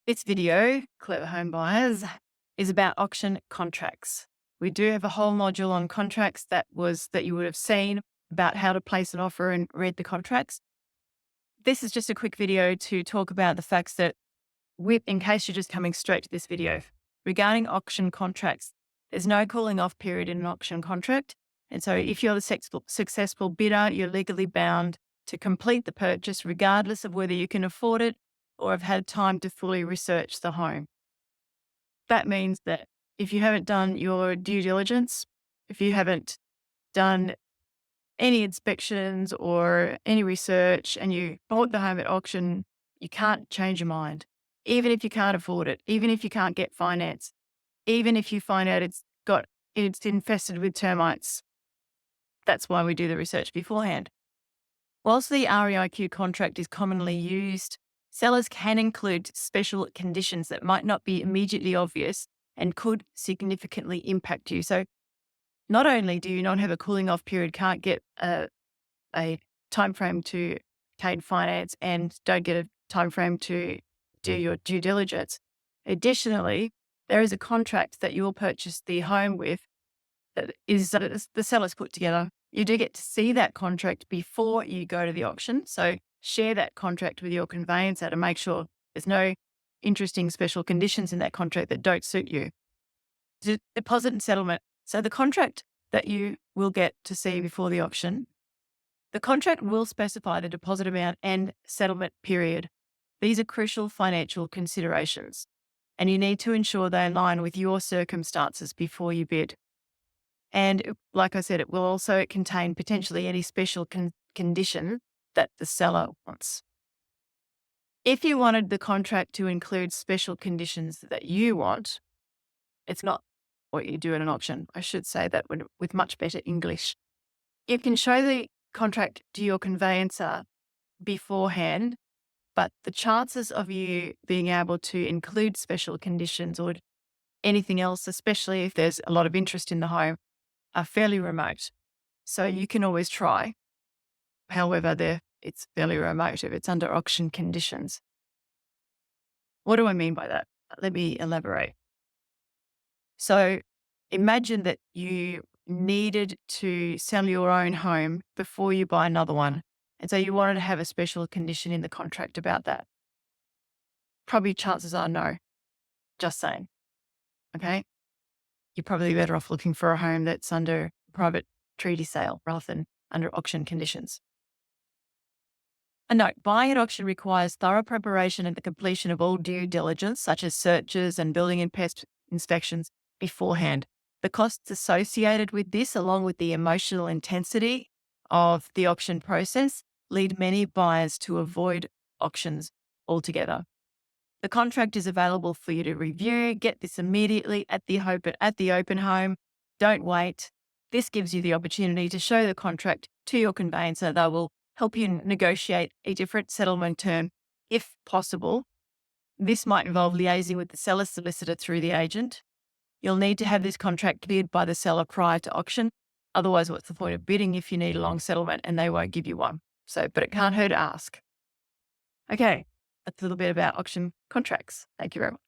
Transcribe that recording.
This video, Clever Home Buyers, is about auction contracts. We do have a whole module on contracts that you would have seen about how to place an offer and read the contracts. This is just a quick video to talk about the facts that, in case you're just coming straight to this video, regarding auction contracts, there's no cooling off period in an auction contract. And so if you're the successful bidder, you're legally bound to complete the purchase regardless of whether you can afford it or have had time to fully research the home. That means that if you haven't done your due diligence, if you haven't done any inspections or any research and you bought the home at auction, you can't change your mind. Even if you can't afford it, even if you can't get finance, even if you find out it's infested with termites. That's why we do the research beforehand. Whilst the REIQ contract is commonly used, sellers can include special conditions that might not be immediately obvious and could significantly impact you. So not only do you not have a cooling off period, can't get a time frame to obtain finance and don't get a time frame to do your due diligence. Additionally, there is a contract that you will purchase the home with that the seller's put together. You do get to see that contract before you go to the auction. So share that contract with your conveyancer to make sure there's no interesting special conditions in that contract that don't suit you. Deposit and settlement. So the contract that you will get to see before the auction, the contract will specify the deposit amount and settlement period. These are crucial financial considerations, and you need to ensure they align with your circumstances before you bid. And like I said, it will also contain potentially any special condition that the seller wants. If you wanted the contract to include special conditions that you want, it's not what you do at an auction. I should say that with much better English. You can show the contract to your conveyancer beforehand, but the chances of you being able to include special conditions or anything else, especially if there's a lot of interest in the home, are fairly remote. So you can always try. However, it's fairly remote if it's under auction conditions. What do I mean by that? Let me elaborate. So imagine that you needed to sell your own home before you buy another one. And so you wanted to have a special condition in the contract about that. Probably chances are no. Just saying. Okay. You're probably better off looking for a home that's under private treaty sale rather than under auction conditions. A note, buying at auction requires thorough preparation and the completion of all due diligence, such as searches and building and pest inspections beforehand. The costs associated with this, along with the emotional intensity of the auction process, lead many buyers to avoid auctions altogether. The contract is available for you to review. Get this immediately at the open home. Don't wait. This gives you the opportunity to show the contract to your conveyancer. They will help you negotiate a different settlement term if possible. This might involve liaising with the seller's solicitor through the agent. You'll need to have this contract cleared by the seller prior to auction. Otherwise, what's the point of bidding if you need a long settlement and they won't give you one? But it can't hurt to ask. Okay. That's a little bit about auction contracts. Thank you very much.